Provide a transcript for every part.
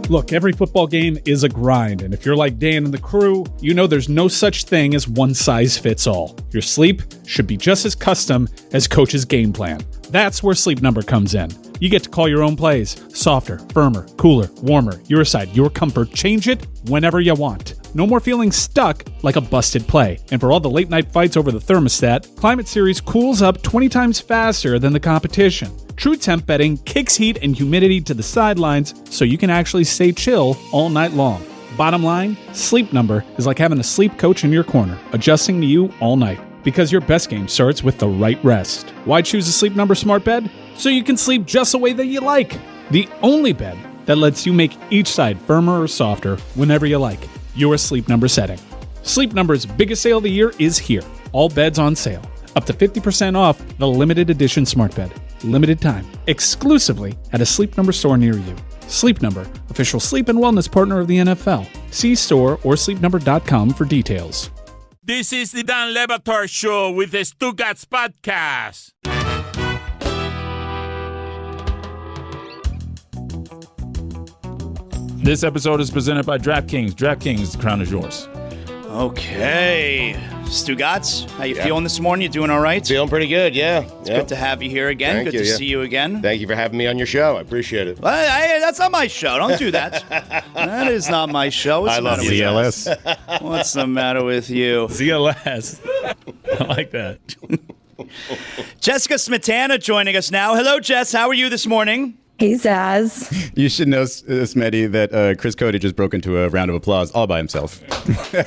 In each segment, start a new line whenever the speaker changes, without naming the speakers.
Look, every football game is a grind, and if you're like Dan and the crew, you know there's no such thing as one size fits all. Your sleep should be just as custom as Coach's game plan. That's where Sleep Number comes in. You get to call your own plays. Softer, firmer, cooler, warmer, your side, your comfort. Change it whenever you want. No more feeling stuck like a busted play. And for all the late night fights over the thermostat, Climate Series cools up 20 times faster than the competition. True temp bedding kicks heat and humidity to the sidelines so you can actually stay chill all night long. Bottom line, Sleep Number is like having a sleep coach in your corner, adjusting to you all night. Because your best game starts with the right rest. Why choose a Sleep Number smart bed? So you can sleep just the way that you like. The only bed that lets you make each side firmer or softer whenever you like. Your Sleep Number setting. Sleep Number's biggest sale of the year is here. All beds on sale. Up to 50% off the limited edition smart bed. Limited time. Exclusively at a Sleep Number store near you. Sleep Number, official sleep and wellness partner of the NFL. See store or sleepnumber.com for details.
This is the Dan Le Batard Show with the Stugatz Podcast. This episode is presented by DraftKings. DraftKings, the crown is yours.
Okay. Stugatz, how you feeling this morning? You doing all right?
Feeling pretty good, yeah.
It's good to have you here again.
Thank
good
you,
to see you again.
Thank you for having me on your show. I appreciate it.
That's not my show. Don't do that. That is not my show.
I love
ZLS. What's the matter with you?
ZLS. I like that.
Jessica Smetana joining us now. Hello, Jess. How are you this morning?
Hey, Zaz.
You should know, Smetty, that Chris Cody just broke into a round of applause all by himself.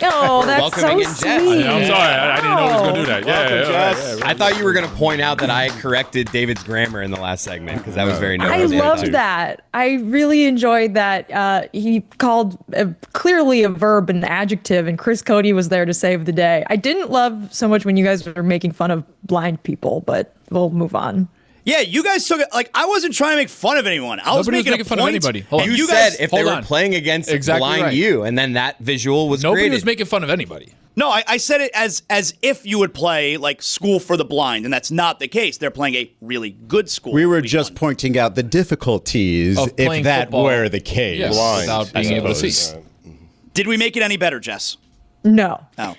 Oh, that's so sweet.
I'm sorry. I didn't know he was going to do that. Yeah.
I thought you were going to point out that I corrected David's grammar in the last segment because that was very noteworthy.
I loved that. I really enjoyed that. He called clearly a verb an adjective, and Chris Cody was there to save the day. I didn't love so much when you guys were making fun of blind people, but we'll move on.
Yeah, you guys took it like I wasn't trying to make fun of anyone. I was making
fun of anybody.
You said if they were playing against blind you, and then that visual was
Nobody
created.
was making fun of anybody.
No, I said it as if you would play like School for the Blind, and that's not the case. They're playing a really good school.
We were just pointing out the difficulties if that
football.
were the case.
Yes,
Blind,
without being able to see.
Did we make it any better, Jess?
No.
Oh.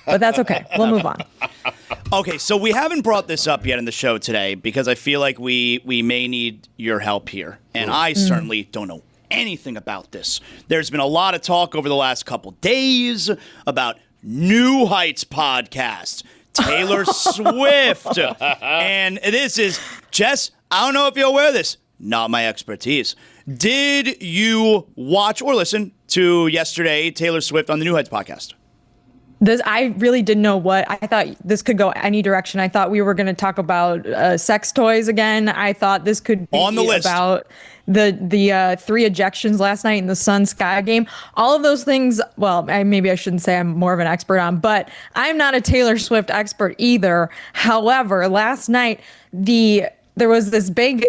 But that's okay. We'll move on.
Okay, so we haven't brought this up yet in the show today because I feel like we may need your help here. And I certainly don't know anything about this. There's been a lot of talk over the last couple days about New Heights podcast, Taylor Swift. And this is, Jess, I don't know if you're aware of this, not my expertise. Did you watch or listen to yesterday Taylor Swift on the New Heights podcast?
I really didn't know what. I thought this could go any direction. I thought we were going to talk about sex toys again. I thought this could be
on the list
about the 3 ejections last night in the Sun Sky game. All of those things, well, maybe I shouldn't say I'm more of an expert on, but I'm not a Taylor Swift expert either. However, last night, there was this big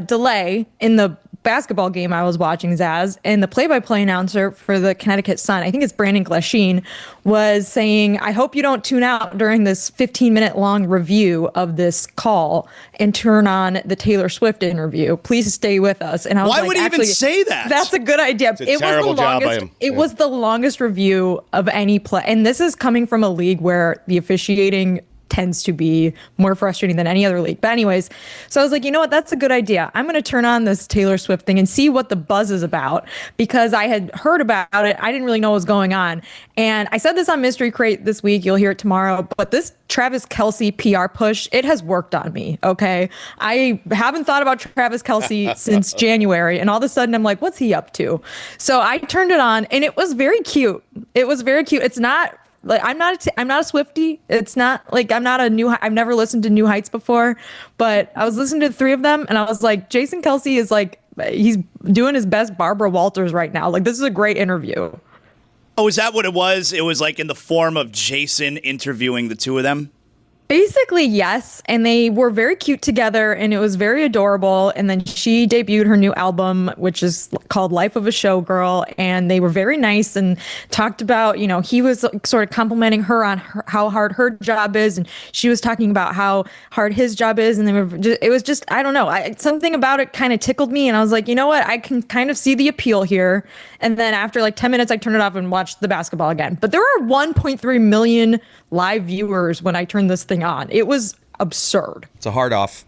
delay in the basketball game I was watching, Zaz, and the play-by-play announcer for the Connecticut Sun, I think it's Brandon Glasheen, was saying, I hope you don't tune out during this 15-minute long review of this call and turn on the Taylor Swift interview. Please stay with us. And I was
Why would he even say that?
That's a good idea.
It's a terrible job by him.
It was the longest review of any play. And this is coming from a league where the officiating tends to be more frustrating than any other league. But anyways, so I was like, you know what? That's a good idea. I'm going to turn on this Taylor Swift thing and see what the buzz is about because I had heard about it. I didn't really know what was going on. And I said this on Mystery Crate this week. You'll hear it tomorrow. But this Travis Kelce PR push, it has worked on me. Okay. I haven't thought about Travis Kelce since January. And all of a sudden I'm like, what's he up to? So I turned it on and it was very cute. It was very cute. It's not like I'm not a Swiftie. It's not like I've never listened to New Heights before, but I was listening to 3 of them and I was like, Jason Kelce is like, he's doing his best Barbara Walters right now. Like, this is a great interview.
Oh, is that what it was? It was like in the form of Jason interviewing the 2 of them?
Basically, yes. And they were very cute together and it was very adorable. And then she debuted her new album, which is called Life of a Showgirl. And they were very nice and talked about, he was sort of complimenting her on how hard her job is. And she was talking about how hard his job is. And it was just, I don't know. Something about it kind of tickled me. And I was like, you know what? I can kind of see the appeal here. And then after like 10 minutes, I turned it off and watched the basketball again. But there are 1.3 million live viewers when I turned this thing on. It was absurd.
It's a hard off.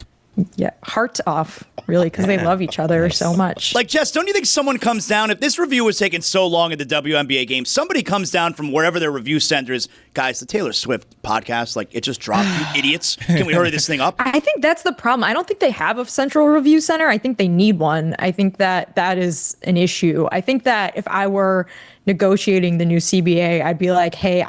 Yeah, heart off, really, because they love each other so much.
Like, Jess, don't you think someone comes down, if this review was taking so long at the WNBA game, somebody comes down from wherever their review center is, guys, the Taylor Swift podcast, like, it just dropped, you idiots. Can we hurry this thing up?
I think that's the problem. I don't think they have a central review center. I think they need one. I think that is an issue. I think that if I were negotiating the new CBA, I'd be like, hey,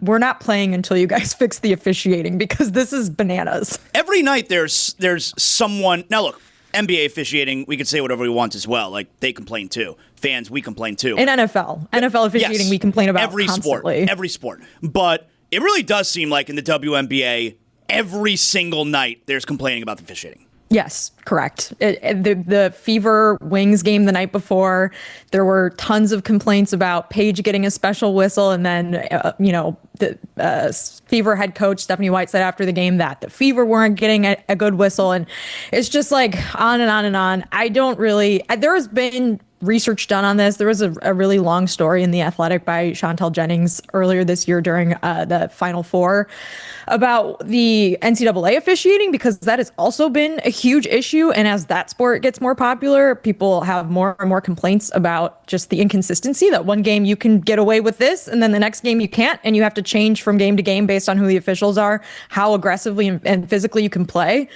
we're not playing until you guys fix the officiating because this is bananas.
Every night there's someone. Now look, NBA officiating, we could say whatever we want as well. Like, they complain too. Fans, we complain too.
In NFL officiating, yes, we complain about
every
constantly.
Every sport. But it really does seem like in the WNBA, every single night there's complaining about the officiating.
Yes, correct. The Fever Wings game the night before, there were tons of complaints about Paige getting a special whistle. And then, the Fever head coach, Stephanie White, said after the game that the Fever weren't getting a good whistle. And it's just like on and on and on. There has been research done on this. There was a really long story in The Athletic by Chantel Jennings earlier this year during the Final Four about the NCAA officiating, because that has also been a huge issue. And as that sport gets more popular, people have more and more complaints about just the inconsistency that one game you can get away with this and then the next game you can't, and you have to change from game to game based on who the officials are, how aggressively and physically you can play.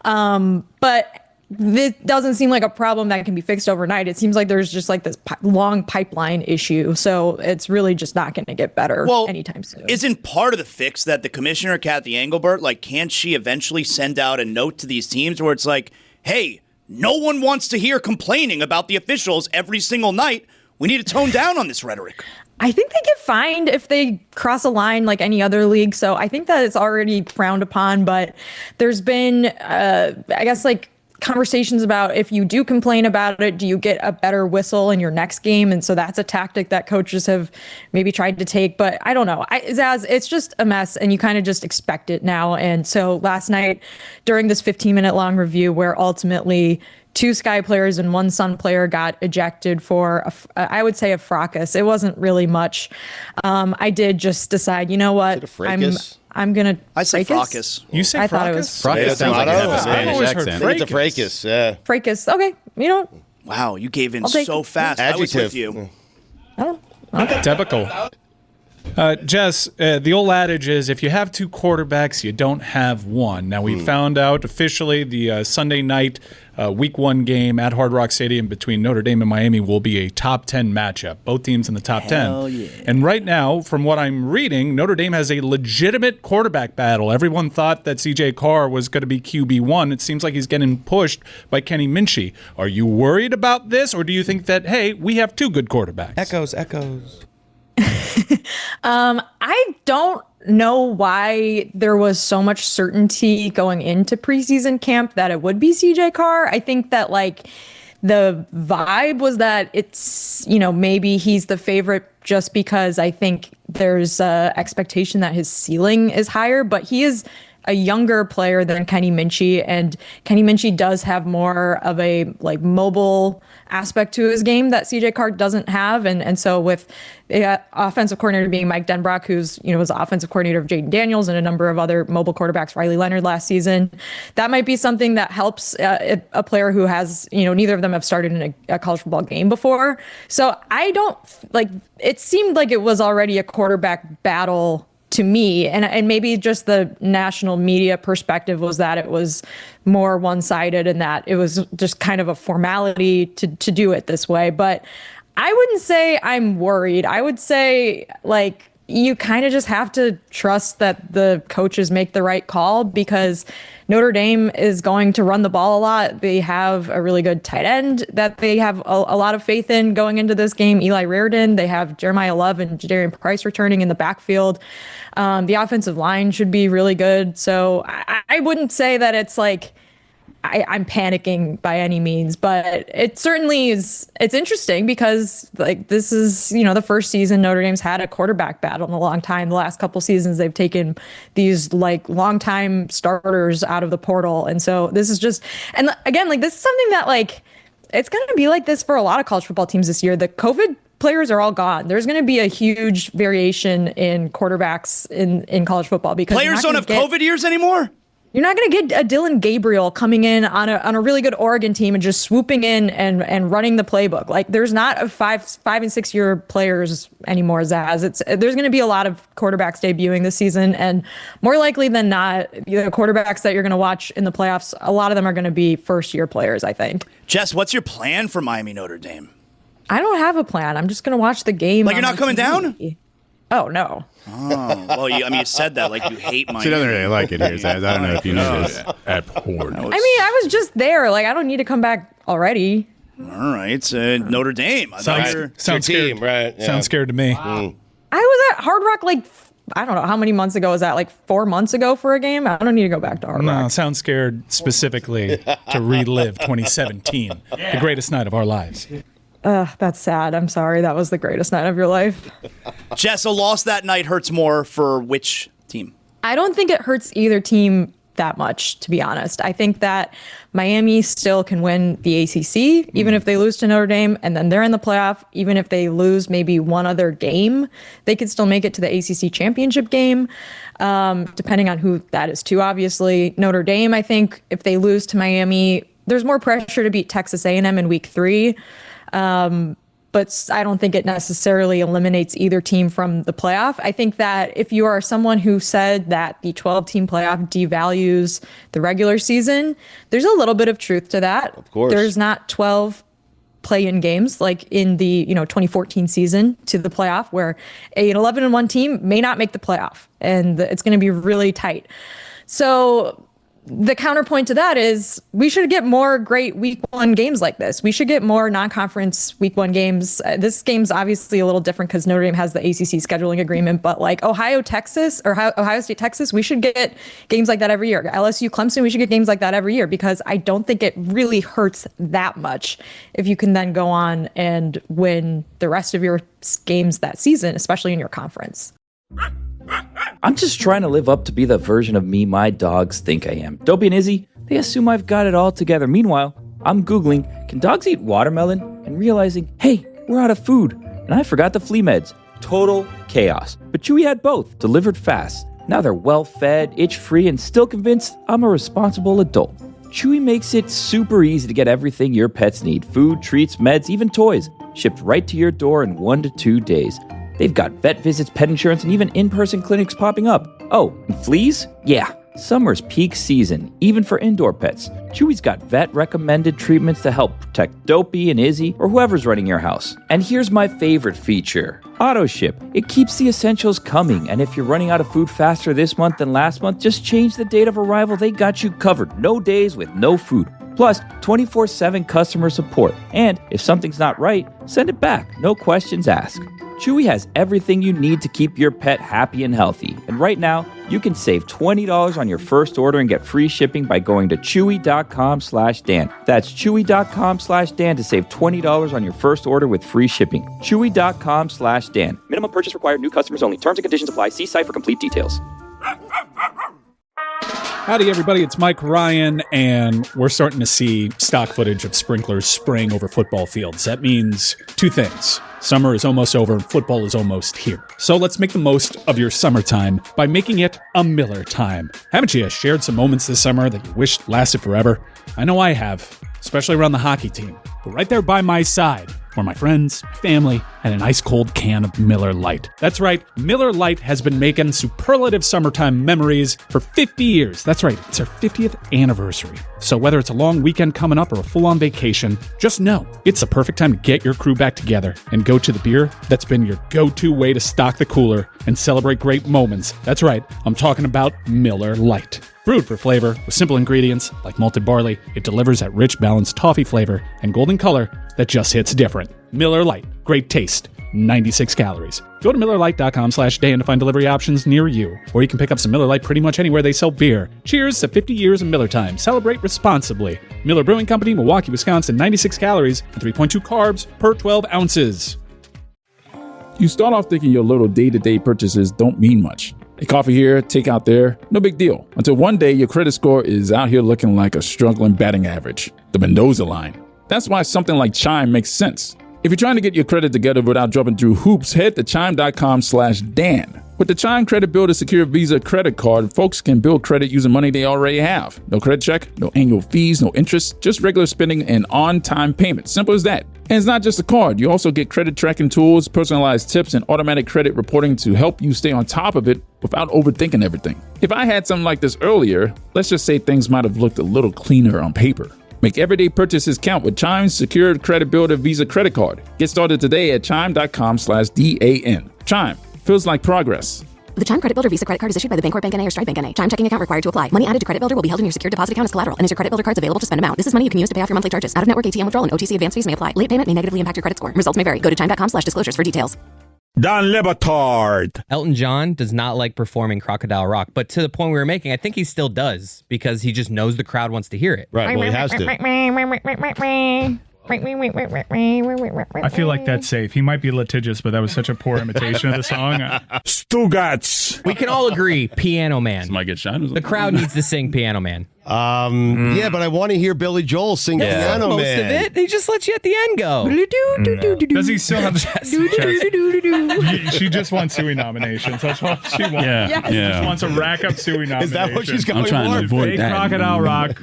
But this doesn't seem like a problem that can be fixed overnight. It seems like there's just like this long pipeline issue. So it's really just not going to get better anytime soon.
Isn't part of the fix that the commissioner, Kathy Engelbert, like, can't she eventually send out a note to these teams where it's like, hey, no one wants to hear complaining about the officials every single night. We need to tone down on this rhetoric.
I think they get fined if they cross a line like any other league. So I think that it's already frowned upon. But there's been, conversations about if you do complain about it, do you get a better whistle in your next game? And so that's a tactic that coaches have maybe tried to take. But I don't know. Zaz, it's just a mess, and you kind of just expect it now. And so last night, during this 15-minute long review where ultimately 2 Sky players and 1 Sun player got ejected for, I would say, a fracas. It wasn't really much. I did just decide, you know what? I'm going to...
I say fracas.
You say fracas?
I thought it was...
Fracas sounds like a Spanish accent.
It's a fracas, yeah.
Fracas. Okay.
Wow, you gave in so fast.
Adjective.
I was with you.
Okay.
Typical. Jess, the old adage is if you have 2 quarterbacks, you don't have one. Now, we found out officially the Sunday night Week 1 game at Hard Rock Stadium between Notre Dame and Miami will be a top 10 matchup. Both teams in the top 10.
Yeah.
And right now, from what I'm reading, Notre Dame has a legitimate quarterback battle. Everyone thought that C.J. Carr was going to be QB1. It seems like he's getting pushed by Kenny Minchey. Are you worried about this, or do you think that, hey, we have 2 good quarterbacks?
Echoes.
I don't know why there was so much certainty going into preseason camp that it would be CJ Carr. I think that the vibe was that it's, maybe he's the favorite just because I think there's a expectation that his ceiling is higher, but he is a younger player than Kenny Minchey, and Kenny Minchey does have more of a mobile aspect to his game that CJ Carr doesn't have, and so with the offensive coordinator being Mike Denbrock, who's was the offensive coordinator of Jaden Daniels and a number of other mobile quarterbacks, Riley Leonard last season, that might be something that helps a player who has neither of them have started in a college football game before. So I don't it seemed like it was already a quarterback battle to me, and maybe just the national media perspective was that it was more one-sided and that it was just kind of a formality to do it this way. But I wouldn't say I'm worried. I would say you kind of just have to trust that the coaches make the right call, because Notre Dame is going to run the ball a lot. They have a really good tight end that they have a lot of faith in going into this game, Eli Reardon. They have Jeremiah Love and Jadarian Price returning in the backfield. The offensive line should be really good. So I wouldn't say that it's like I'm panicking by any means, but it certainly is. It's interesting because like this is, the first season Notre Dame's had a quarterback battle in a long time. The last couple seasons they've taken these like longtime starters out of the portal. And so this is just, and again, like this is something that like, it's going to be like this for a lot of college football teams this year. The COVID players are all gone. There's going to be a huge variation in quarterbacks in college football because
players don't have COVID years anymore.
You're not going to get a Dylan Gabriel coming in on a really good Oregon team and just swooping in and running the playbook. Like there's not a 5 and 6 year players anymore, Zaz. There's going to be a lot of quarterbacks debuting this season, and more likely than not, the quarterbacks that you're going to watch in the playoffs, a lot of them are going to be first year players, I think.
Jess, what's your plan for Miami Notre Dame?
I don't have a plan. I'm just going to watch the game.
Like you're not coming down?
Oh, no.
Oh, well, you said that like you hate Miami.
She doesn't really like it here, Zaz. I don't know if you know this.
Abhorrent.
I mean, I was just there. Like, I don't need to come back already.
All right. Notre Dame.
Sounds
Team,
scared.
right? Yeah.
Sounds scared to me.
I was at Hard Rock like, I don't know, how many months ago was that? Like 4 months ago for a game? I don't need to go back to Hard Rock.
No, sounds scared specifically to relive 2017, the greatest night of our lives.
That's sad. I'm sorry. That was the greatest night of your life.
Jess, a loss that night hurts more for which team?
I don't think it hurts either team that much, to be honest. I think that Miami still can win the ACC, even if they lose to Notre Dame, and then they're in the playoff. Even if they lose maybe one other game, they could still make it to the ACC championship game, depending on who that is too, obviously. Notre Dame, I think, if they lose to Miami, there's more pressure to beat Texas A&M in week 3. But I don't think it necessarily eliminates either team from the playoff. I think that if you are someone who said that the 12-team playoff devalues the regular season, there's a little bit of truth to that.
Of course.
There's not 12 play-in games like in the 2014 season to the playoff, where an 11-1 team may not make the playoff, and it's going to be really tight. So the counterpoint to that is we should get more great week 1 games like this. We should get more non-conference week 1 games. This game's obviously a little different because Notre Dame has the ACC scheduling agreement, but like Ohio State, Texas, we should get games like that every year. LSU, Clemson, we should get games like that every year, because I don't think it really hurts that much if you can then go on and win the rest of your games that season, especially in your conference.
I'm just trying to live up to be the version of me my dogs think I am. Dopey and Izzy, they assume I've got it all together. Meanwhile, I'm Googling, can dogs eat watermelon? And realizing, hey, we're out of food. And I forgot the flea meds. Total chaos. But Chewy had both, delivered fast. Now they're well-fed, itch-free, and still convinced I'm a responsible adult. Chewy makes it super easy to get everything your pets need. Food, treats, meds, even toys. Shipped right to your door in 1 to 2 days. They've got vet visits, pet insurance, and even in-person clinics popping up. Oh, and fleas? Yeah, summer's peak season, even for indoor pets. Chewy's got vet-recommended treatments to help protect Dopey and Izzy or whoever's running your house. And here's my favorite feature, Auto Ship. It keeps the essentials coming, and if you're running out of food faster this month than last month, just change the date of arrival. They got you covered. No days with no food. Plus, 24/7 customer support. And if something's not right, send it back. No questions asked. Chewy has everything you need to keep your pet happy and healthy. And right now, you can save $20 on your first order and get free shipping by going to chewy.com/Dan. That's chewy.com/Dan to save $20 on your first order with free shipping. Chewy.com/Dan. Minimum purchase required. New customers only. Terms and conditions apply. See site for complete details.
Howdy, everybody. It's Mike Ryan, and we're starting to see stock footage of sprinklers spraying over football fields. That means two things. Summer is almost over and football is almost here. So let's make the most of your summertime by making it a Miller time. Haven't you shared some moments this summer that you wished lasted forever? I know I have, especially around the hockey team. But right there by my side were my friends, family, and an ice-cold can of Miller Lite. That's right, Miller Lite has been making superlative summertime memories for 50 years. That's right, it's our 50th anniversary. So whether it's a long weekend coming up or a full-on vacation, just know it's the perfect time to get your crew back together and go to the beer that's been your go-to way to stock the cooler and celebrate great moments. That's right, I'm talking about Miller Lite. Brewed for flavor with simple ingredients like malted barley, it delivers that rich, balanced toffee flavor and golden color that just hits different. Miller Lite, great taste, 96 calories. Go to MillerLite.com/Dan to find delivery options near you, or you can pick up some Miller Lite pretty much anywhere they sell beer. Cheers to 50 years of Miller time. Celebrate responsibly. Miller Brewing Company, Milwaukee, Wisconsin, 96 calories and 3.2 carbs per 12 ounces.
You start off thinking your little day-to-day purchases don't mean much. A coffee here, takeout there, no big deal. Until one day your credit score is out here looking like a struggling batting average, the Mendoza line. That's why something like Chime makes sense. If you're trying to get your credit together without jumping through hoops, head to chime.com/Dan. With the Chime Credit Builder Secure Visa credit card, folks can build credit using money they already have. No credit check, no annual fees, no interest, just regular spending and on-time payment. Simple as that. And it's not just a card. You also get credit tracking tools, personalized tips, and automatic credit reporting to help you stay on top of it without overthinking everything. If I had something like this earlier, let's just say things might have looked a little cleaner on paper. Make everyday purchases count with Chime's Secured Credit Builder Visa Credit Card. Get started today at chime.com/DAN. Chime feels like progress.
The Chime Credit Builder Visa Credit Card is issued by the Bancorp Bank N.A. or Stripe Bank N.A. Chime checking account required to apply. Money added to Credit Builder will be held in your secure deposit account as collateral and is your Credit Builder card's available to spend amount. This is money you can use to pay off your monthly charges. Out-of-network ATM withdrawal and OTC advance fees may apply. Late payment may negatively impact your credit score. Results may vary. Go to chime.com/disclosures for details.
Don Le Batard.
Elton John does not like performing Crocodile Rock, but to the point we were making, I think he still does because he just knows the crowd wants to hear it.
Right, well, he has to.
I feel like that's safe. He might be litigious, but that was such a poor imitation of the song.
Stugats.
We can all agree, Piano Man.
Might get shot.
The crowd needs to sing Piano Man.
Yeah, but I want to hear Billy Joel sing Piano
Most
Man.
of it, they just let you at the end go.
Does he still have She just wants Suey nominations. That's what she wants. She just wants to rack up Suey nominations.
Is that what she's going
I'm trying
for?
to avoid that. Crocodile Rock.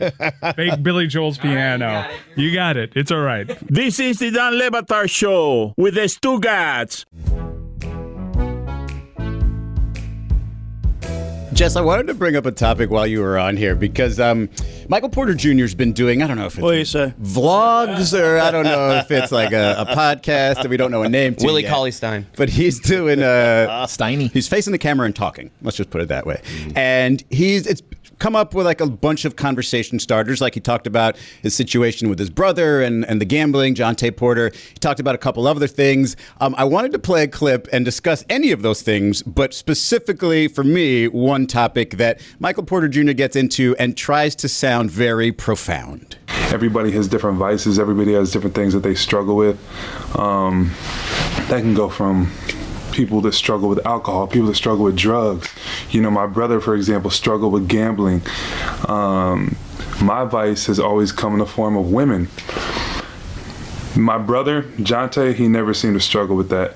Fake Billy Joel's piano. You got it. It's all right.
This is the Don Le Batard Show with the Stugats.
Jess, I wanted to bring up a topic while you were on here because Michael Porter Jr. has been doing, I don't know if it's vlogs or I don't know if it's like a podcast that we don't know a name to
Willie
yet.
Cauley-Stein.
But he's doing
Steiny.
He's facing the camera and talking. Let's just put it that way. And it's come up with like a bunch of conversation starters. Like he talked about his situation with his brother and the gambling, John T. Porter. He talked about a couple other things. I wanted to play a clip and discuss any of those things, but specifically for me, one topic that Michael Porter Jr. gets into and tries to sound very profound.
Everybody has different vices. Everybody has different things that they struggle with. That can go from people that struggle with alcohol, people that struggle with drugs. You know, my brother, for example, struggled with gambling. My vice has always come in the form of women. My brother, Jonte, he never seemed to struggle with that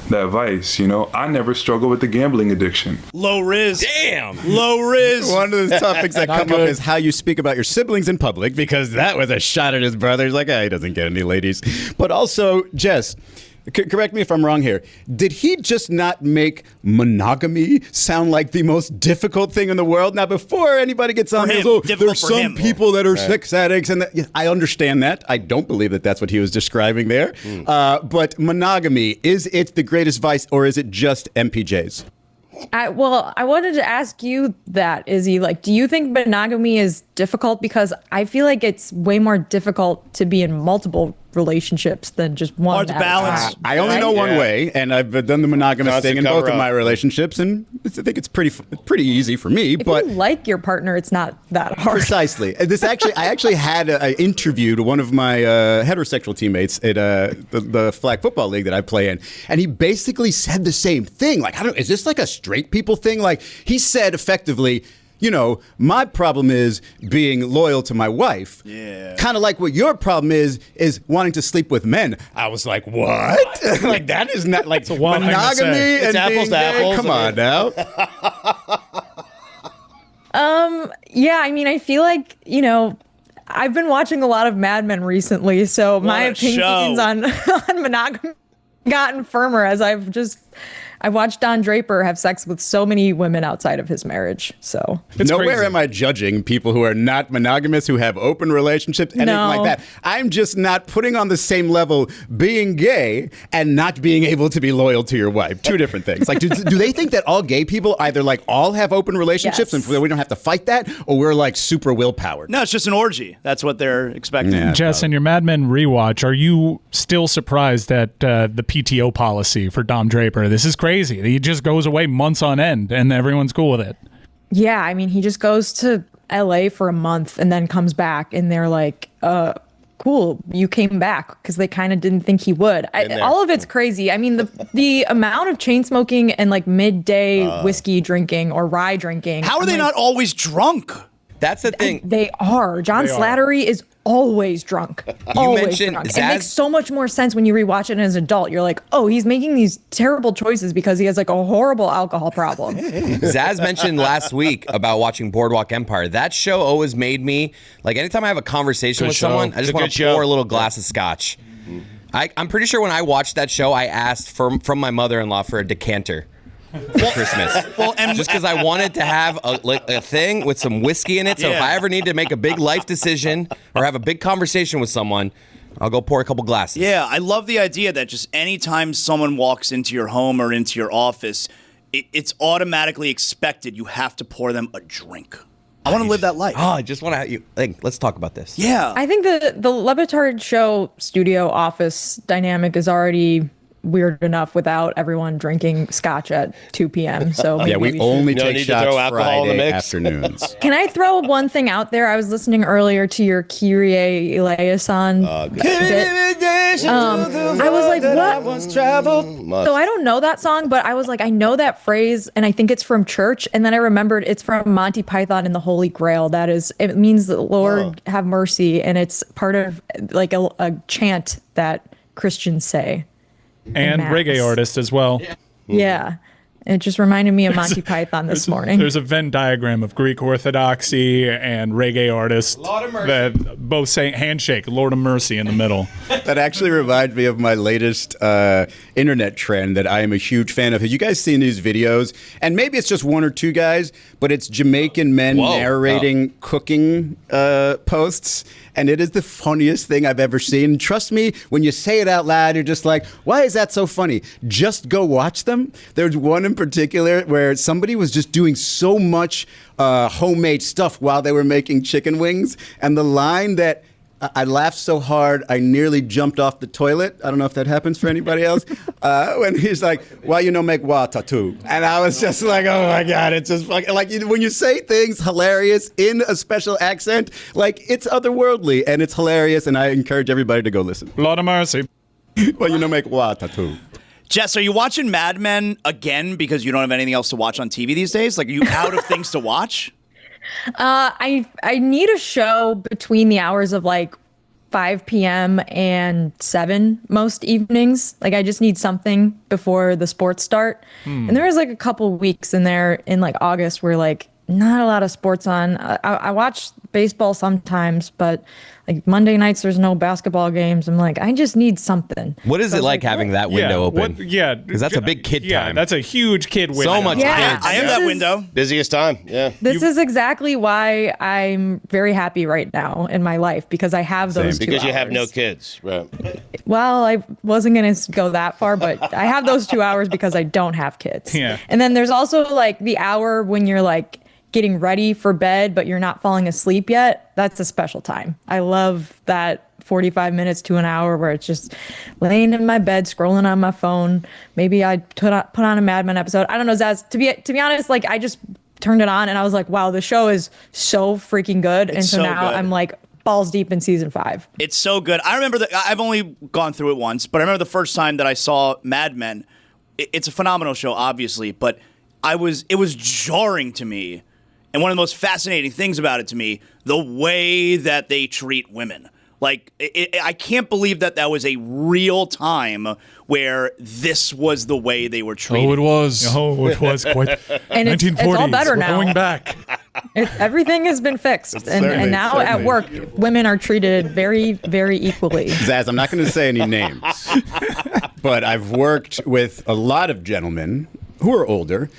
vice, you know. I never struggled with the gambling addiction.
Low riz.
Damn.
Low riz.
One of the topics that come up is how you speak about your siblings in public, because that was a shot at his brother. He's like, he doesn't get any ladies. But also, Jess, correct me if I'm wrong here. Did he just not make monogamy sound like the most difficult thing in the world? Now, before anybody gets on this, there's some people that are sex addicts, and I understand that. I don't believe that that's what he was describing there. But monogamy, is it the greatest vice, or is it just MPJ's?
I wanted to ask you that, Izzy. Like, do you think monogamy is difficult? Because I feel like it's way more difficult to be in multiple relationships than just one.
Hard to balance.
I only know one way, and I've done the monogamous thing in both of my relationships, and I think it's pretty easy for me.
If
but
you like your partner, it's not that hard.
Precisely. I actually had interviewed one of my heterosexual teammates at the flag football league that I play in, and he basically said the same thing. Like, is this like a straight people thing? Like, he said effectively, you know, my problem is being loyal to my wife. Yeah. Kind of like what your problem is wanting to sleep with men. I was like, what? Like, that is not like monogamy.
It's apples to apples.
Come on now.
Yeah, I mean, I feel like, you know, I've been watching a lot of Mad Men recently, so my opinions on monogamy gotten firmer as I've just I watched Don Draper have sex with so many women outside of his marriage. So
nowhere am I judging people who are not monogamous, who have open relationships, anything like that. I'm just not putting on the same level being gay and not being able to be loyal to your wife. Two different things. Like, do they think that all gay people either like all have open relationships and we don't have to fight that, or we're like super willpowered?
No, it's just an orgy. That's what they're expecting.
Yeah, Jess, in your Mad Men rewatch, are you still surprised at the PTO policy for Dom Draper? This is crazy. He just goes away months on end, and everyone's cool with it.
Yeah, I mean, he just goes to LA for a month and then comes back, and they're like, cool, you came back, because they kind of didn't think he would. All of it's crazy. I mean, the amount of chain smoking and like midday whiskey drinking or rye drinking.
How are they not always drunk?
That's the thing.
They are. John Slattery is always drunk. Always drunk.
Zaz.
It makes so much more sense when you rewatch it as an adult. You're like, oh, he's making these terrible choices because he has like a horrible alcohol problem.
Zaz mentioned last week about watching Boardwalk Empire. That show always made me, like, anytime I have a conversation with someone, I just want to pour a little glass of scotch. I'm pretty sure when I watched that show, I asked from my mother-in-law for a decanter for Christmas. Just because I wanted to have a thing with some whiskey in it. So if I ever need to make a big life decision or have a big conversation with someone, I'll go pour a couple glasses.
Yeah, I love the idea that just anytime someone walks into your home or into your office, it's automatically expected you have to pour them a drink. I want to live that life.
Oh, I just want to let's talk about this.
Yeah.
I think the Le Batard show studio office dynamic is already weird enough without everyone drinking scotch at 2 p.m. So
yeah, we only take shots
throw alcohol in the
Friday
mix.
afternoons.
Can I throw one thing out there? I was listening earlier to your Kyrie eleison bit. I was like, what? So I don't know that song, but I was like, I know that phrase, and I think it's from church. And then I remembered it's from Monty Python and the Holy Grail. It means the Lord have mercy, and it's part of like a chant that Christians say.
And reggae artist as well.
Yeah. It just reminded me of Monty Python this morning.
There's a Venn diagram of Greek Orthodoxy and reggae artists that both say handshake, Lord of Mercy in the middle.
That actually reminds me of my latest internet trend that I am a huge fan of. Have you guys seen these videos? And maybe it's just one or two guys, but it's Jamaican men narrating cooking posts. And it is the funniest thing I've ever seen. Trust me, when you say it out loud, you're just like, why is that so funny? Just go watch them. There's one in particular where somebody was just doing so much homemade stuff while they were making chicken wings. And the line that I laughed so hard, I nearly jumped off the toilet. I don't know if that happens for anybody else. When he's like, why you no make water too? And I was just like, oh my God, it's just like when you say things hilarious in a special accent, like it's otherworldly and it's hilarious. And I encourage everybody to go listen.
Lord of Mercy.
Well, you no make water too.
Jess, are you watching Mad Men again because you don't have anything else to watch on TV these days? Like, are you out of things to watch?
I need a show between the hours of like 5 p.m. and 7 most evenings. Like, I just need something before the sports start. And there was like a couple weeks in there in like August where like not a lot of sports on. I watch baseball sometimes, but like Monday nights there's no basketball games. I'm like, I just need something.
What is it like having that window open? Because that's a big kid time.
Yeah, that's a huge kid window.
So much kids.
I have that window.
Busiest time. Yeah.
This is exactly why I'm very happy right now in my life, because I have those 2
Because you have
hours.
no kids. Right.
Well, I wasn't going to go that far, but I have those 2 hours because I don't have kids.
Yeah.
And then there's also like the hour when you're like getting ready for bed, but you're not falling asleep yet. That's a special time. I love that 45 minutes to an hour where it's just laying in my bed, scrolling on my phone. Maybe I put on a Mad Men episode. I don't know, Zaz, to be honest, like I just turned it on and I was like, wow, the show is so freaking good. And so now I'm like balls deep in season 5.
It's so good. I remember that I've only gone through it once, but I remember the first time that I saw Mad Men. It's a phenomenal show, obviously, but it was jarring to me. And one of the most fascinating things about it to me, the way that they treat women. Like, I can't believe that was a real time where this was the way they were treated.
Oh, it was quite.
And
1940s.
it's all better now.
We're going back.
Everything has been fixed. And now at work, women are treated very, very equally.
Zaz, I'm not going to say any names. but I've worked with a lot of gentlemen who are older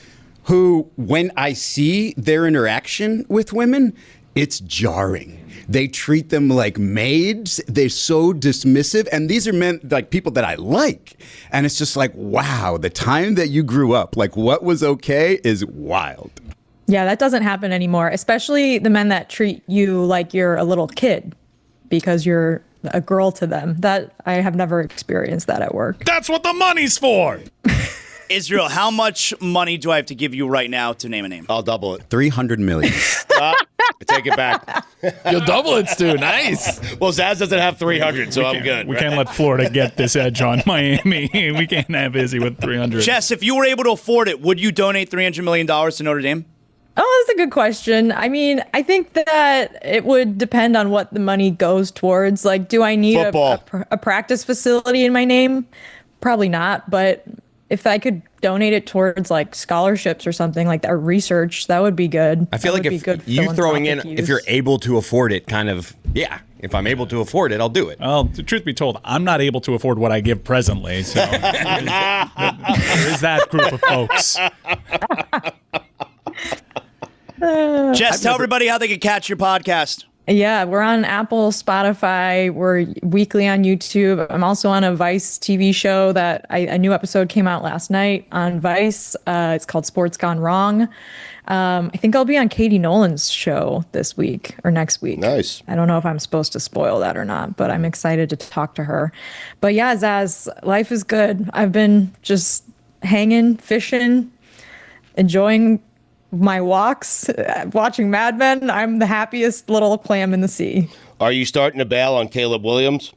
who, when I see their interaction with women, it's jarring. They treat them like maids. They're so dismissive. And these are men, like people that I like. And it's just like, wow, the time that you grew up, like what was okay is wild.
Yeah, that doesn't happen anymore, especially the men that treat you like you're a little kid because you're a girl to them. That I have never experienced that at work.
That's what the money's for.
Israel, how much money do I have to give you right now to name a name?
I'll double it.
300 million.
I take it back.
You'll double it, Stu. Nice.
Well, Zaz doesn't have 300, so I'm good.
We can't let Florida get this edge on Miami. We can't have Izzy with 300.
Jess, if you were able to afford it, would you donate $300 million to Notre Dame?
Oh, that's a good question. I mean, I think that it would depend on what the money goes towards. Like, do I need a practice facility in my name? Probably not. But if I could donate it towards like scholarships or something like that, or research, that would be good.
I feel like if you throwing in, if you're able to afford it, kind of, yeah. If I'm able to afford it, I'll do it.
Well, the truth be told, I'm not able to afford what I give presently. So there is that group of folks.
Jess, tell everybody how they can catch your podcast.
Yeah, we're on Apple, Spotify. We're weekly on YouTube. I'm also on a Vice TV show that a new episode came out last night on Vice. It's called Sports Gone Wrong. I think I'll be on Katie Nolan's show this week or next week.
Nice.
I don't know if I'm supposed to spoil that or not, but I'm excited to talk to her. But yeah, Zaz, life is good. I've been just hanging, fishing, enjoying my walks, watching Mad Men. I'm the happiest little clam in the sea.
Are you starting to bail on Caleb Williams?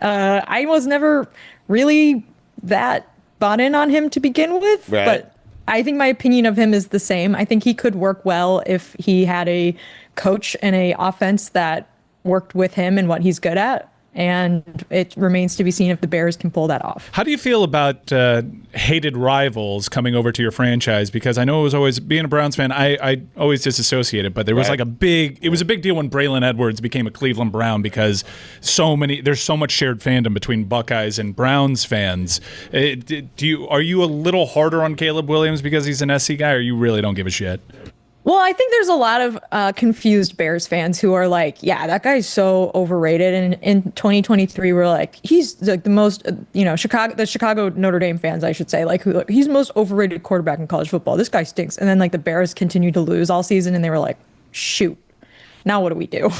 I was never really that bought in on him to begin with,
right.
But I think my opinion of him is the same. I think he could work well if he had a coach and a offense that worked with him and what he's good at. And it remains to be seen if the Bears can pull that off.
How do you feel about hated rivals coming over to your franchise? Because I know it was always, being a Browns fan, I always disassociated, but there was like it was a big deal when Braylon Edwards became a Cleveland Brown because there's so much shared fandom between Buckeyes and Browns fans. Are you a little harder on Caleb Williams because he's an SC guy, or you really don't give a shit?
Well, I think there's a lot of confused Bears fans who are like, yeah, that guy's so overrated. And in 2023, we're like, he's like the most, the Chicago Notre Dame fans, I should say, like, he's the most overrated quarterback in college football. This guy stinks. And then like the Bears continued to lose all season, and they were like, shoot, now what do we do?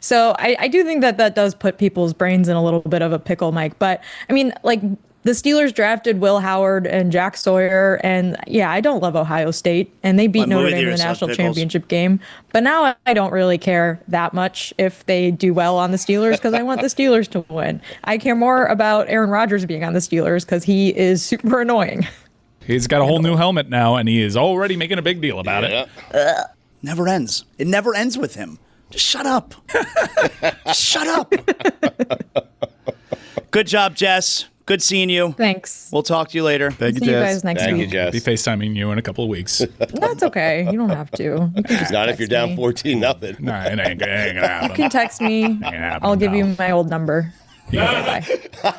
So I do think that does put people's brains in a little bit of a pickle, Mike. But I mean, like, the Steelers drafted Will Howard and Jack Sawyer, and yeah, I don't love Ohio State, and they beat Notre Dame in the national championship game. But now I don't really care that much if they do well on the Steelers because I want the Steelers to win. I care more about Aaron Rodgers being on the Steelers because he is super annoying.
He's got a whole new helmet now, and he is already making a big deal about it.
Never ends. It never ends with him. Just shut up. Just shut up. Good job, Jess. Good seeing you.
Thanks.
We'll talk to you later.
Thank you, Jess. See you guys next week.
Thank you, Jess.
Be FaceTiming you in a couple of weeks.
That's okay. You don't have to. You can just
Not if you're down 14-0.
No, it ain't gonna happen.
You can text me. I'll give you my old number.
Yeah.
Bye.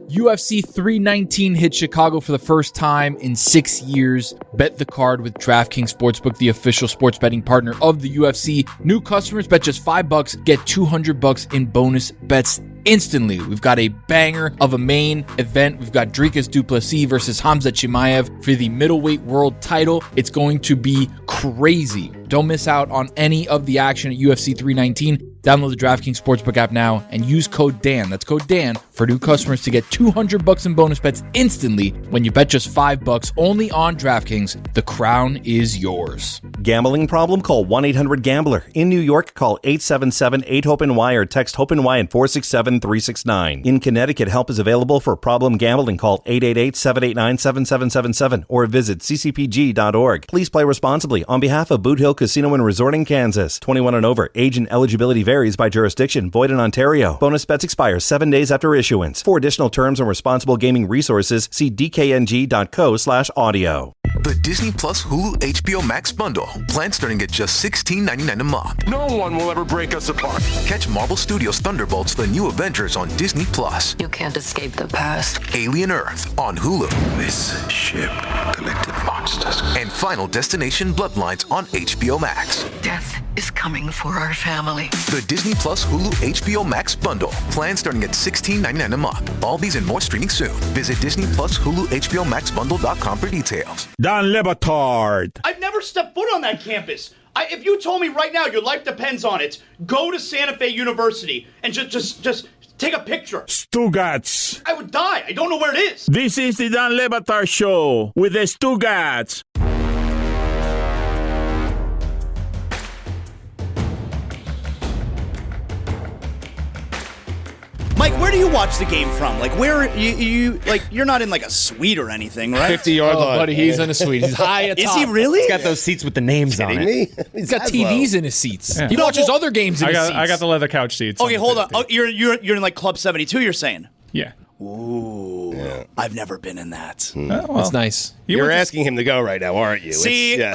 UFC 319 hit Chicago for the first time in 6 years. Bet the card with DraftKings Sportsbook, the official sports betting partner of the UFC. New customers bet just $5, get $200 in bonus bets instantly. We've got a banger of a main event. We've got Dricus du Plessis versus Hamza Chimaev for the middleweight world title. It's going to be crazy. Don't miss out on any of the action at UFC 319. Download the DraftKings Sportsbook app now and use code Dan. That's code Dan for new customers to get $200 in bonus bets instantly when you bet just $5 only on DraftKings. The crown is yours.
Gambling problem? Call 1-800-GAMBLER. In New York, call 877-8-HOPE-NY or text HOPE-NY at 467-369. In Connecticut, help is available for problem gambling. Call 888-789-7777 or visit ccpg.org. Please play responsibly on behalf of Boot Hill Casino and Resort in Kansas. 21 and over. Age and eligibility varies by jurisdiction. Void in Ontario. Bonus bets expire 7 days after issuance. For additional terms and responsible gaming resources, see dkng.co/audio.
The Disney Plus Hulu HBO Max bundle. Plans starting at just $16.99 a month.
No one will ever break us apart.
Catch Marvel Studios' Thunderbolts: The New Avengers on Disney Plus.
You can't escape the past.
Alien Earth on Hulu.
This ship collected monsters.
And Final Destination: Bloodlines on HBO Max.
Death is coming for our family.
The Disney Plus Hulu HBO Max bundle. Plans starting at $16.99 a month. All these and more streaming soon. Visit Disney Plus Hulu HBO Max bundle.com for details.
Dan Le Batard.
I've never stepped foot on that campus. If you told me right now your life depends on it, go to Santa Fe University and just take a picture.
Stugats.
I would die. I don't know where it is.
This is the Dan Le Batard Show with the Stugats.
Mike, where do you watch the game from? Like, where you like? You're not in like a suite or anything, right?
50-yard line.
Buddy, he's in a suite. He's high atop.
Is he really?
He's got those seats with the names on it.
Me?
He's got TVs in his seats.
Yeah.
He watches other games in his seats.
I got the leather couch seats.
Okay, hold on. Oh, you're in like Club 72. You're saying?
Yeah.
Ooh, yeah. I've never been in that.
That's nice.
You're asking him to go right now, aren't you?
See,
you're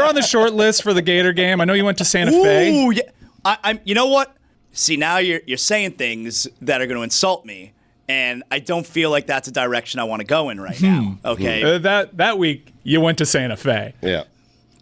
on the short list for the Gator game. I know you went to Santa Fe.
Ooh, yeah. I'm. You know what? See, now you're saying things that are going to insult me, and I don't feel like that's a direction I want to go in right now. Okay.
That week you went to Santa Fe.
Yeah.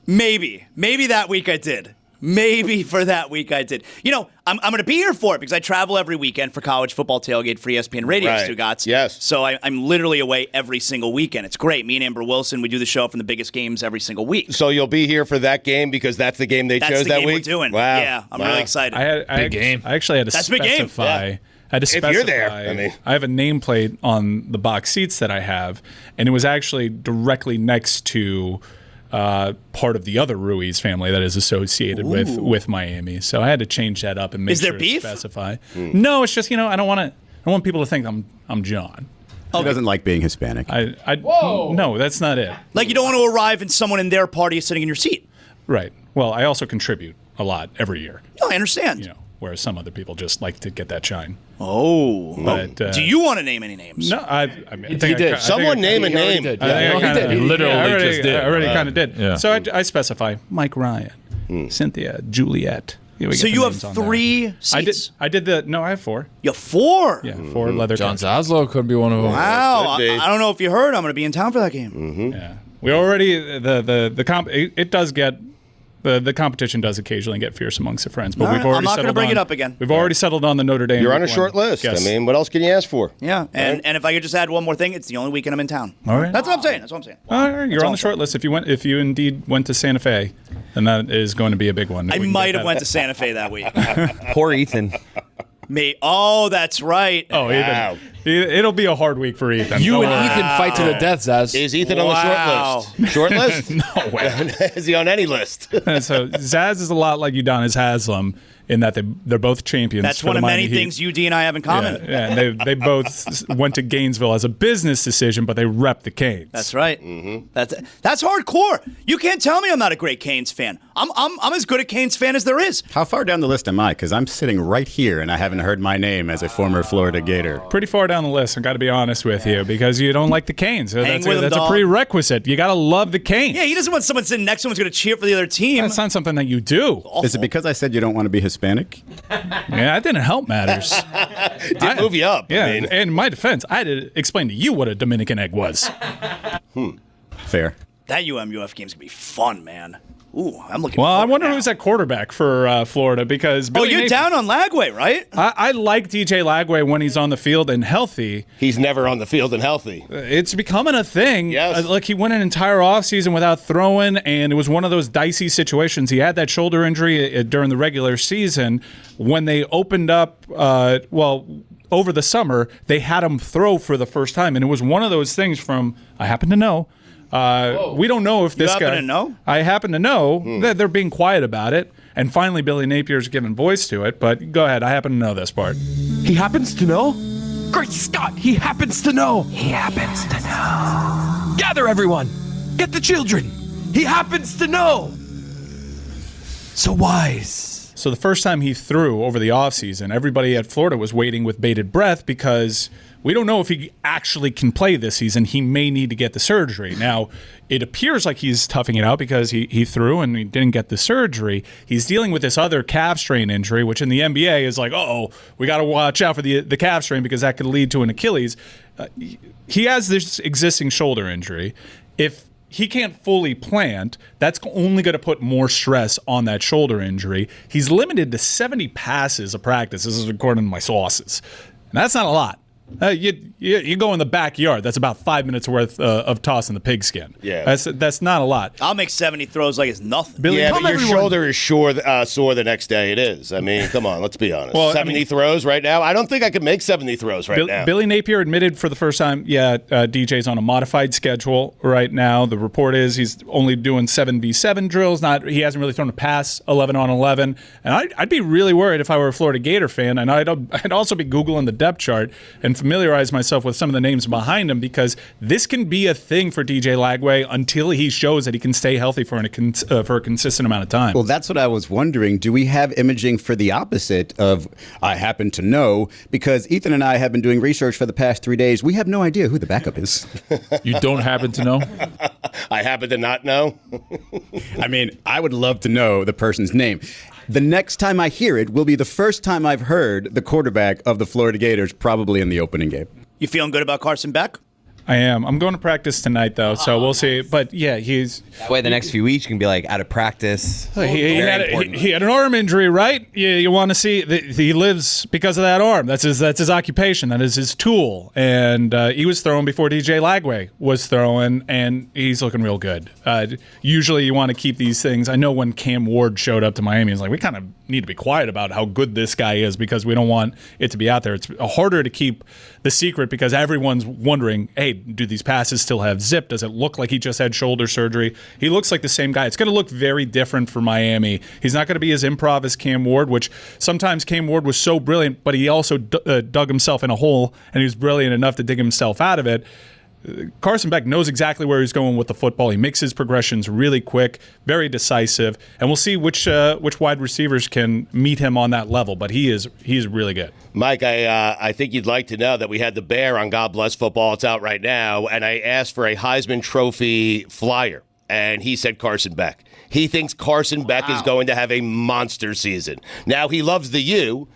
Maybe that week I did. Maybe for that week I did. You know, I'm going to be here for it because I travel every weekend for college football tailgate for ESPN Radio,
Right.
Stugats.
Yes.
So I'm literally away every single weekend. It's great. Me and Amber Wilson, we do the show from the biggest games every single week.
So you'll be here for that game because that's the game they
That's
chose
the
that
game
week?
we're doing.
Wow.
Yeah, I'm really excited.
Big game. I actually had to
That's a big game.
specify.
Yeah.
I had to
If
specify.
you're there, I mean.
I have a nameplate on the box seats that I have, and it was actually directly next to part of the other Ruiz family that is associated with Miami. So I had to change that up and make
Is there
sure
beef?
to specify. No, it's just I don't want people to think I'm John.
He doesn't like being Hispanic.
No, that's not it.
Like you don't want to arrive and someone in their party is sitting in your seat.
Right. Well, I also contribute a lot every year.
No, I understand.
You know, whereas some other people just like to get that shine.
Oh.
But
Do you want to name any names?
No, I mean,
He did. Someone name a name.
He literally just did.
I already kind of did.
Yeah.
So I specify Mike Ryan, Cynthia, Juliet. Yeah, we
So
get the
you have
names on there.
3 seats?
I did I have 4.
You have 4?
Yeah, 4 leather
John
couches.
Zaslow could be one of them.
Wow.
Could be.
I don't know if you heard. I'm going to be in town for that game.
Yeah. We already the comp it does get the competition does occasionally get fierce amongst the friends, but
All right,
we've already
I'm not
settled
gonna bring
on-
it up again.
We've already settled on the Notre Dame.
You're on a
week
short
one.
list.
Yes.
I mean, what else can you ask for?
Yeah. And if I could just add one more thing, it's the only weekend I'm in town.
All right.
That's what I'm saying. That's what I'm saying.
All right, you're on the short list. If you indeed went to Santa Fe, then that is going to be a big one.
I might have went to Santa Fe that week.
Poor Ethan.
Me. Oh, that's right.
Oh,
Wow.
it'll be a hard week for Ethan.
You
Don't
and
worry.
Ethan fight to the death, Zaz.
Is Ethan on the short list? Short list?
No way.
Is he on any list?
So Zaz is a lot like Udonis Haslam in that they're both champions.
That's
for
one
the
of many
Miami Heat.
things UD and I have in common.
Yeah, and they both went to Gainesville as a business decision, but they rep the Canes.
That's right. That's hardcore. You can't tell me I'm not a great Canes fan. I'm as good a Canes fan as there is.
How far down the list am I? Because I'm sitting right here and I haven't heard my name as a former Florida Gator.
Pretty far down the list, I got to be honest with you, because you don't like the Canes. So
Hang
that's
with 'em,
that's a
dog.
prerequisite. You got to love the Canes.
Yeah, he doesn't want someone sitting next to him who's going to cheer for the other team.
That's not something that you do.
Is it because I said you don't want to be Hispanic?
Yeah, that didn't help matters.
Did move you up.
Yeah,
I mean.
and in my defense, I had to explain to you what a Dominican egg was.
Fair.
That UF game's going to be fun, man. Ooh, I'm looking
Well, I
forward
wonder
now.
who's at quarterback for Florida, because
Oh,
Billy
you're
Napier-
down on Lagway, right?
I like DJ Lagway when he's on the field and healthy.
He's never on the field and healthy.
It's becoming a thing.
Yes.
Like he went an entire offseason without throwing, and it was one of those dicey situations. He had that shoulder injury during the regular season. When they opened up, over the summer, they had him throw for the first time, and it was one of those things from, I happen to know, we don't know if this
happen
guy.
to know?
I happen to know that they're being quiet about it, and finally Billy Napier's given voice to it. But go ahead, I happen to know this part.
He happens to know? Great Scott, he happens to know.
He happens to know.
Gather everyone. Get the children. He happens to know. So wise.
So the first time he threw over the offseason, everybody at Florida was waiting with bated breath because we don't know if he actually can play this season. He may need to get the surgery. Now, it appears like he's toughing it out because he threw and he didn't get the surgery. He's dealing with this other calf strain injury, which in the NBA is like, we got to watch out for the calf strain because that could lead to an Achilles. He has this existing shoulder injury. If he can't fully plant, that's only going to put more stress on that shoulder injury. He's limited to 70 passes a practice. This is according to my sources. And that's not a lot. You go in the backyard. That's about 5 minutes worth of tossing the pigskin.
Yeah,
that's not a lot.
I'll make 70 throws like it's nothing.
But your shoulder is sore the next day. It is. I mean, come on, let's be honest. 70 throws right now. I don't think I could make 70 throws right now.
Billy Napier admitted for the first time, DJ's on a modified schedule right now. The report is he's only doing 7v7 drills. He hasn't really thrown a pass 11 on 11. And I'd be really worried if I were a Florida Gator fan. And I'd also be Googling the depth chart and familiarize myself with some of the names behind him, because this can be a thing for DJ Lagway until he shows that he can stay healthy for a consistent amount of time.
Well, that's what I was wondering. Do we have imaging for the opposite of I happen to know? Because Ethan and I have been doing research for the past 3 days. We have no idea who the backup is.
You don't happen to know?
I happen to not know.
I mean, I would love to know the person's name. The next time I hear it will be the first time I've heard the quarterback of the Florida Gators, probably in the opening game.
You feeling good about Carson Beck?
I am. I'm going to practice tonight, though, so we'll see. But, yeah, he's...
That way the next few weeks you can be, out of practice.
He had an arm injury, right? You want to see... He lives because of that arm. That's his occupation. That is his tool. And he was throwing before DJ Lagway was throwing, and he's looking real good. Usually you want to keep these things... I know when Cam Ward showed up to Miami, he's like, we kind of need to be quiet about how good this guy is because we don't want it to be out there. It's harder to keep the secret because everyone's wondering, hey, do these passes still have zip? Does it look like he just had shoulder surgery? He looks like the same guy. It's going to look very different for Miami. He's not going to be as improv as Cam Ward, which sometimes Cam Ward was so brilliant, but he also dug himself in a hole, and he was brilliant enough to dig himself out of it. Carson Beck knows exactly where he's going with the football. He makes his progressions really quick, very decisive, and we'll see which wide receivers can meet him on that level. But he's really good.
Mike, I think you'd like to know that we had the Bear on God Bless Football. It's out right now, and I asked for a Heisman Trophy flyer, and he said Carson Beck. He thinks Carson Beck is going to have a monster season. Now, he loves the U,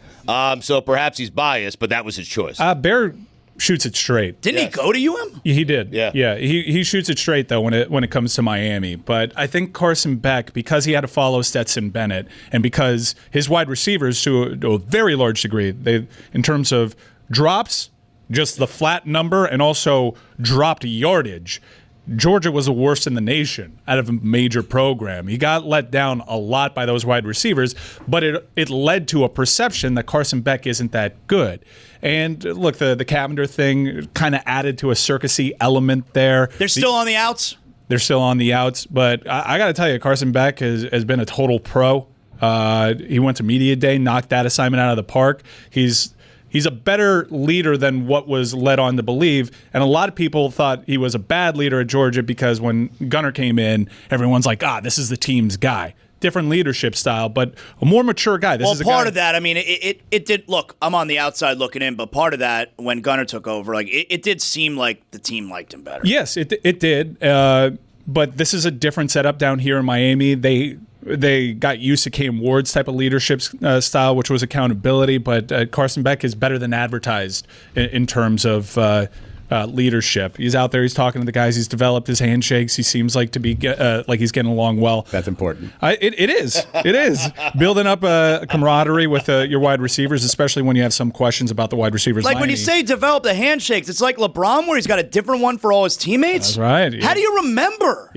so perhaps he's biased, but that was his choice.
Bear shoots it straight.
Didn't he go to UM?
He did.
Yeah.
He shoots it straight though when it comes to Miami. But I think Carson Beck, because he had to follow Stetson Bennett, and because his wide receivers, to a very large degree, they in terms of drops, just the flat number, and also dropped yardage, Georgia was the worst in the nation out of a major program. He got let down a lot by those wide receivers, but it led to a perception that Carson Beck isn't that good. And look, the Cavender thing kind of added to a circusy element there.
They're still on the outs?
They're still on the outs, but I got to tell you, Carson Beck has been a total pro. He went to media day, knocked that assignment out of the park. He's a better leader than what was led on to believe. And a lot of people thought he was a bad leader at Georgia because when Gunner came in, everyone's like, this is the team's guy. Different leadership style, but a more mature guy. This is
part of that, I mean, it did, look, I'm on the outside looking in, but part of that, when Gunner took over, it did seem like the team liked him better.
Yes, it did. But this is a different setup down here in Miami. They got used to Cam Ward's type of leadership style, which was accountability. But Carson Beck is better than advertised in terms of leadership. He's out there. He's talking to the guys. He's developed his handshakes. He seems like to be like he's getting along well.
That's important.
It is. It is building up a camaraderie with your wide receivers, especially when you have some questions about the wide receivers.
Like when you say develop the handshakes, it's like LeBron where he's got a different one for all his teammates.
That's right.
How do you remember?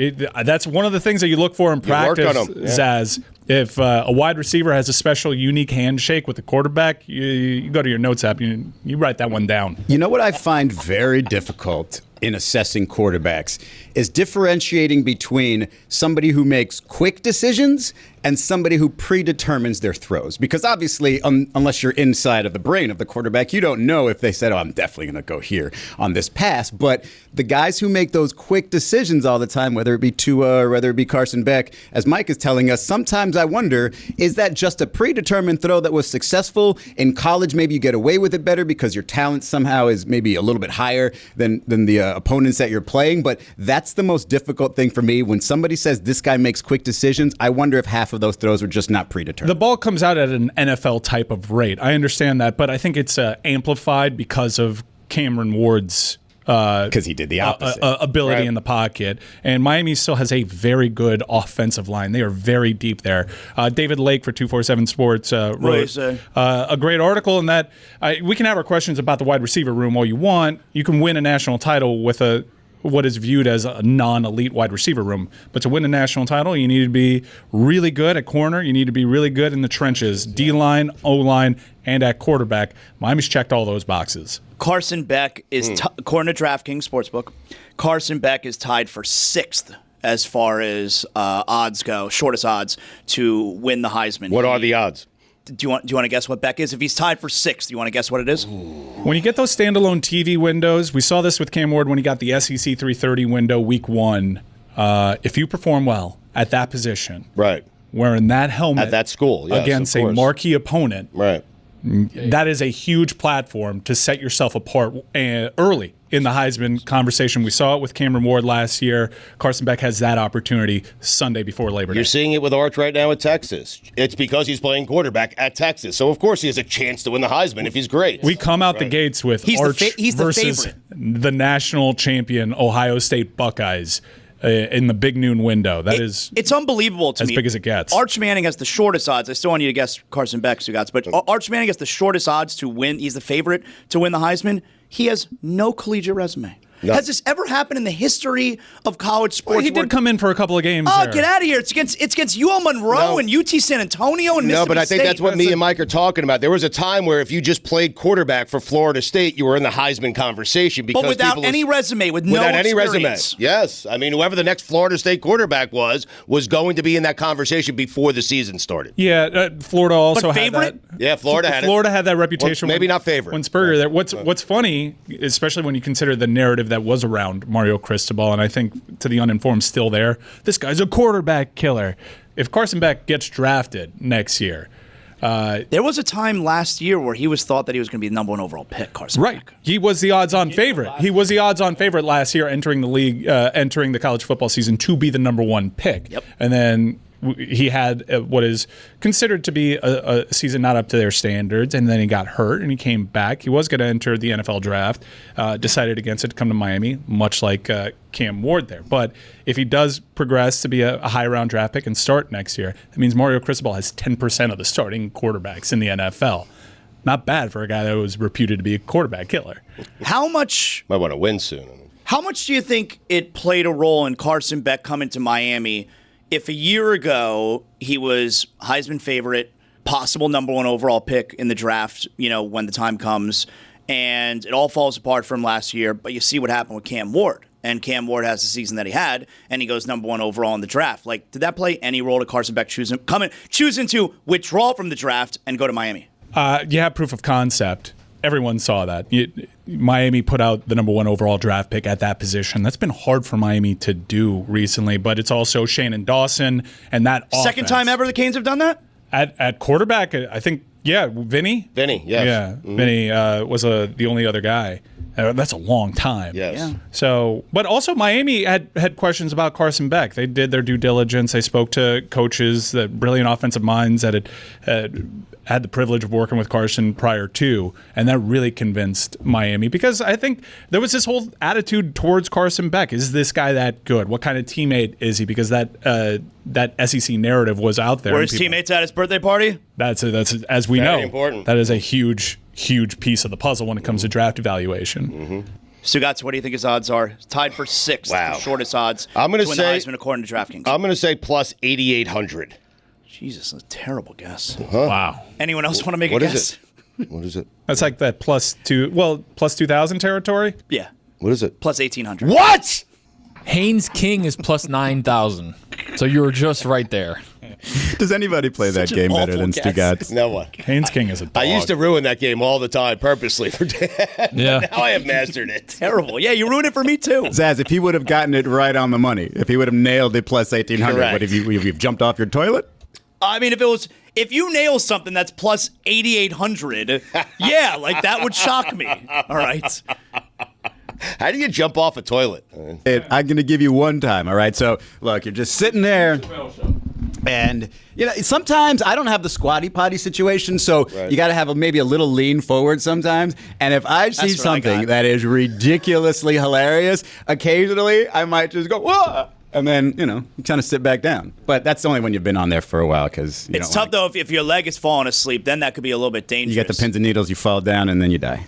That's one of the things that you look for in practice, Zaz. If a wide receiver has a special, unique handshake with the quarterback, you go to your notes app, you write that one down.
You know what I find very difficult in assessing quarterbacks is differentiating between somebody who makes quick decisions and somebody who predetermines their throws? Because obviously, unless you're inside of the brain of the quarterback, you don't know if they said, I'm definitely going to go here on this pass. But the guys who make those quick decisions all the time, whether it be Tua or whether it be Carson Beck, as Mike is telling us, sometimes I wonder, is that just a predetermined throw that was successful? In college, maybe you get away with it better because your talent somehow is maybe a little bit higher than the opponents that you're playing. But that's the most difficult thing for me. When somebody says this guy makes quick decisions, I wonder if half of those throws were just not predetermined.
The ball comes out at an NFL type of rate. I understand that, but I think it's amplified because of Cameron Ward's
because he did the opposite
ability in the pocket. And Miami still has a very good offensive line. They are very deep there. David Lake for 247 Sports wrote a great article in that we can have our questions about the wide receiver room all you want. You can win a national title with what is viewed as a non-elite wide receiver room. But to win a national title, you need to be really good at corner. You need to be really good in the trenches, D-line, O-line, and at quarterback. Miami's checked all those boxes.
Carson Beck is, according to DraftKings Sportsbook, Carson Beck is tied for 6th as far as odds go, shortest odds to win the Heisman.
What are the odds?
Do you want to guess what Beck is? If he's tied for 6th, do you want to guess what it is?
When you get those standalone TV windows, we saw this with Cam Ward when he got the SEC 330 window week 1. If you perform well at that position,
right,
wearing that helmet
at that school, yes,
against a marquee opponent,
right,
that is a huge platform to set yourself apart early in the Heisman conversation. We saw it with Cameron Ward last year. Carson Beck has that opportunity Sunday before Labor Day.
You're seeing it with Arch right now at Texas. It's because he's playing quarterback at Texas. So, of course, he has a chance to win the Heisman if he's great.
We come out the gates with Arch versus the national champion Ohio State Buckeyes in the big noon window.
It's unbelievable to me.
As big as it gets.
Arch Manning has the shortest odds. I still want you to guess Carson Beck's who got, but Arch Manning has the shortest odds to win. He's the favorite to win the Heisman. He has no collegiate resume. No. Has this ever happened in the history of college sports?
Well, he did come in for a couple of games.
Oh, get out of here! It's against UL Monroe and UT San Antonio and Mississippi
No, but I think
State.
that's what me and Mike are talking about. There was a time where if you just played quarterback for Florida State, you were in the Heisman conversation because
but without any resume, without
any resume.
experience.
Yes, I mean whoever the next Florida State quarterback was going to be in that conversation before the season started.
Yeah, Florida also had that.
Yeah, Florida
had that reputation.
Well, maybe not favorite.
When Spurrier there. What's funny, especially when you consider the narrative that was around Mario Cristobal, and I think to the uninformed still there, this guy's a quarterback killer. If Carson Beck gets drafted next year,
there was a time last year where he was thought that he was going to be the number 1 overall pick, Carson Beck.
He was the odds-on favorite. He was the odds-on favorite last year entering the league, entering the college football season to be the number 1 pick.
Yep.
And then he had what is considered to be a season not up to their standards, and then he got hurt, and he came back. He was going to enter the NFL draft, decided against it to come to Miami, much like Cam Ward there. But if he does progress to be a high-round draft pick and start next year, that means Mario Cristobal has 10% of the starting quarterbacks in the NFL. Not bad for a guy that was reputed to be a quarterback killer.
How much...
Might want to win soon.
How much do you think it played a role in Carson Beck coming to Miami if a year ago he was Heisman favorite, possible number 1 overall pick in the draft, when the time comes, and it all falls apart from last year, but you see what happened with Cam Ward, and Cam Ward has the season that he had, and he goes number 1 overall in the draft. Like, did that play any role to Carson Beck choosing to withdraw from the draft and go to Miami?
You have proof of concept. Everyone saw that. Miami put out the number 1 overall draft pick at that position. That's been hard for Miami to do recently, but it's also Shannon Dawson and that offense.
Second time ever the Canes have done that?
At quarterback, I think, Vinny?
Vinny, yes.
Yeah,
Mm-hmm.
Vinny was the only other guy. That's a long time.
Yes. Yeah.
So, but also Miami had questions about Carson Beck. They did their due diligence. They spoke to coaches, the brilliant offensive minds that had the privilege of working with Carson prior to, and that really convinced Miami because I think there was this whole attitude towards Carson Beck. Is this guy that good? What kind of teammate is he? Because that SEC narrative was out there.
Were his teammates at his birthday party?
That's as we
Very
know.
Important.
That is a huge piece of the puzzle when it comes to draft evaluation.
Mm-hmm.
Sugats, what do you think his odds are? Tied for 6th,
Wow.
the shortest odds
I'm going to
win
say
the Heisman according to DraftKings.
I'm going to say plus 8,800.
Jesus, that's a terrible guess.
Huh?
Wow.
Anyone else want to make
What
a
is
guess?
it? What is it?
That's like that plus 2,000 territory.
Yeah,
What is it?
plus 1,800.
What?
Haynes King is plus 9,000. So you were just right there.
Does anybody play that game better than Stugatz?
No one.
Haynes King is a dog.
I used to ruin that game all the time purposely for Dan.
Yeah.
Now I have mastered it.
Terrible. Yeah, you ruined it for me too.
Zaz, if he would have gotten it right on the money, if he would have nailed it plus 1,800,
Correct.
would have you jumped off your toilet?
I mean, if you nail something that's plus 8,800, yeah, like that would shock me. All right.
How do you jump off a toilet?
I'm going to give you one time, all right? So, look, you're just sitting there, and, sometimes I don't have the squatty potty situation, so you got to have maybe a little lean forward sometimes. And if I see something that is ridiculously hilarious, occasionally I might just go, whoa! And then, kind of sit back down. But that's only when you've been on there for a while, because
it's tough, though, if your leg is falling asleep, then that could be a little bit dangerous.
You get the pins and needles, you fall down, and then you die.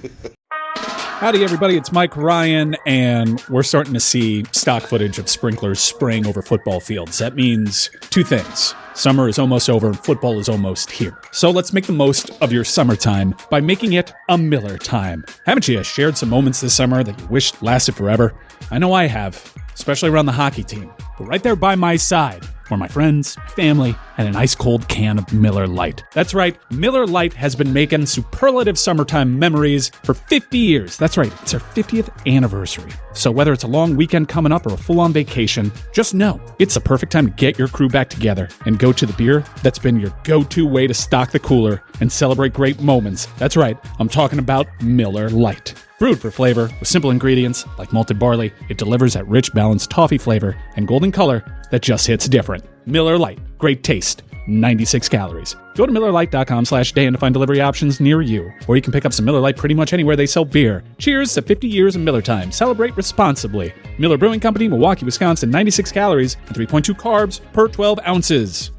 Howdy, everybody. It's Mike Ryan, and we're starting to see stock footage of sprinklers spraying over football fields. That means two things. Summer is almost over, and football is almost here. So let's make the most of your summertime by making it a Miller time. Haven't you shared some moments this summer that you wished lasted forever? I know I have, especially around the hockey team. But right there by my side were my friends, family, and an ice-cold can of Miller Lite. That's right, Miller Lite has been making superlative summertime memories for 50 years. That's right, it's our 50th anniversary. So whether it's a long weekend coming up or a full-on vacation, just know it's the perfect time to get your crew back together and go to the beer that's been your go-to way to stock the cooler and celebrate great moments. That's right, I'm talking about Miller Lite. Brewed for flavor with simple ingredients like malted barley, it delivers that rich, balanced toffee flavor and golden color that just hits different. Miller Lite, great taste, 96 calories. Go to MillerLite.com/Dan to find delivery options near you, or you can pick up some Miller Lite pretty much anywhere they sell beer. Cheers to 50 years of Miller time. Celebrate responsibly. Miller Brewing Company, Milwaukee, Wisconsin, 96 calories and 3.2 carbs per 12 ounces.